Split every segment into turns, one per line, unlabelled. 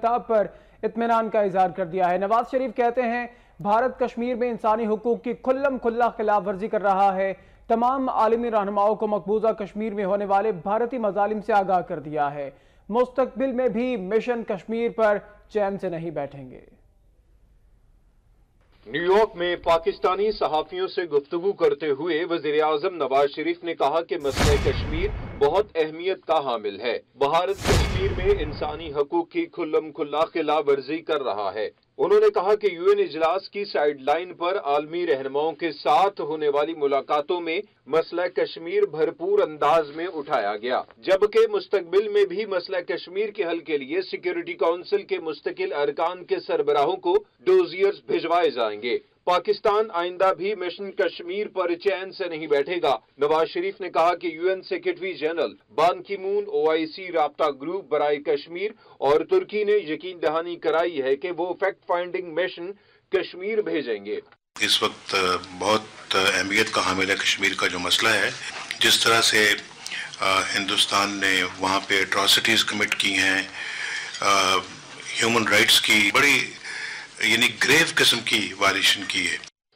خطاب پر اطمینان کا اظہار کر دیا ہے۔ نواز شریف کہتے ہیں بھارت کشمیر میں انسانی حقوق کی کھلم کھلا خلاف ورزی کر رہا ہے، تمام عالمی رہنماؤں کو مقبوضہ کشمیر میں ہونے والے بھارتی مظالم سے آگاہ کر دیا ہے، مستقبل میں بھی مشن کشمیر پر چین سے نہیں بیٹھیں گے۔
نیو یارک میں پاکستانی صحافیوں سے گفتگو کرتے ہوئے وزیر اعظم نواز شریف نے کہا کہ مسئلہ کشمیر بہت اہمیت کا حامل ہے۔ بھارت کشمیر میں انسانی حقوق کی کھلم کھلا خلاف ورزی کر رہا ہے۔ انہوں نے کہا کہ UN اجلاس کی سائیڈ لائن پر عالمی رہنماؤں کے ساتھ ہونے والی ملاقاتوں میں مسئلہ کشمیر بھرپور انداز میں اٹھایا گیا، جبکہ مستقبل میں بھی مسئلہ کشمیر کے حل کے لیے سیکیورٹی کونسل کے مستقل ارکان کے سربراہوں کو ڈوزیئرز بھجوائے جائیں گے۔ پاکستان آئندہ بھی مشن کشمیر پر چین سے نہیں بیٹھے گا۔ نواز شریف نے کہا کہ UN سیکریٹری جنرل بان کی مون OIC رابطہ گروپ برائے کشمیر اور ترکی نے یقین دہانی کرائی ہے کہ وہ فیکٹ فائنڈنگ مشن کشمیر بھیجیں گے۔
اس وقت بہت اہمیت کا حامل ہے کشمیر کا جو مسئلہ ہے، جس طرح سے ہندوستان نے وہاں پہ اٹراسٹیز کمٹ کی ہیں، ہیومن رائٹس کی بڑی یعنی گریو قسم کی وائلیشن کی ہے۔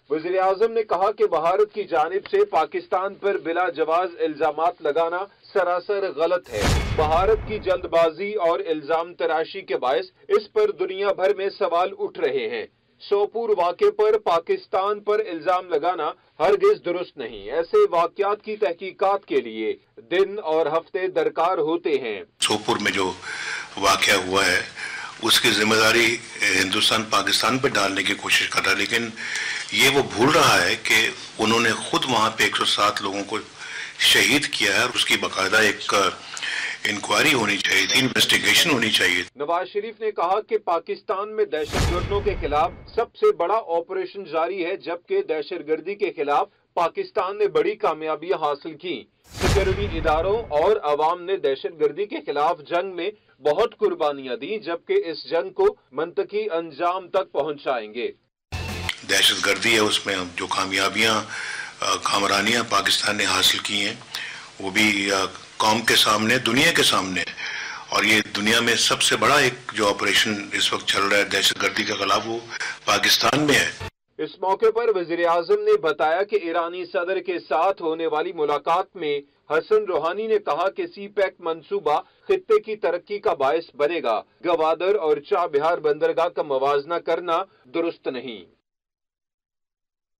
وزیر اعظم نے کہا کہ بھارت کی جانب سے پاکستان پر بلا جواز الزامات لگانا سراسر غلط ہے۔ بھارت کی جلد بازی اور الزام تراشی کے باعث اس پر دنیا بھر میں سوال اٹھ رہے ہیں۔ سوپور واقعے پر پاکستان پر الزام لگانا ہرگز درست نہیں۔ ایسے واقعات کی تحقیقات کے لیے دن اور ہفتے درکار ہوتے ہیں۔
سوپور میں جو واقعہ ہوا ہے اس کی ذمہ داری ہندوستان پاکستان پہ ڈالنے کی کوشش کر رہا ہے، لیکن یہ وہ بھول رہا ہے کہ انہوں نے خود وہاں پہ 107 لوگوں کو شہید کیا ہے اور اس کی باقاعدہ ایک انکوائری ہونی چاہیے تھی، انویسٹیگیشن ہونی چاہیے۔
نواز شریف نے کہا کہ پاکستان میں دہشت گردوں کے خلاف سب سے بڑا آپریشن جاری ہے، جبکہ دہشت گردی کے خلاف پاکستان نے بڑی کامیابیاں حاصل کی۔ سیکورٹی اداروں اور عوام نے دہشت گردی کے خلاف جنگ میں بہت قربانیاں دیں، جبکہ اس جنگ کو منطقی انجام تک پہنچائیں گے۔
دہشت گردی ہے، اس میں جو کامیابیاں کامرانیاں پاکستان نے حاصل کی ہیں وہ بھی قوم کے سامنے، دنیا کے سامنے، اور یہ دنیا میں سب سے بڑا ایک جو آپریشن اس وقت چل رہا ہے دہشت گردی کے خلاف وہ پاکستان میں ہے۔
اس موقع پر وزیر اعظم نے بتایا کہ ایرانی صدر کے ساتھ ہونے والی ملاقات میں حسن روحانی نے کہا کہ سی پیک منصوبہ خطے کی ترقی کا باعث بنے گا۔ گوادر اور چابہار بندرگاہ کا موازنہ کرنا درست نہیں۔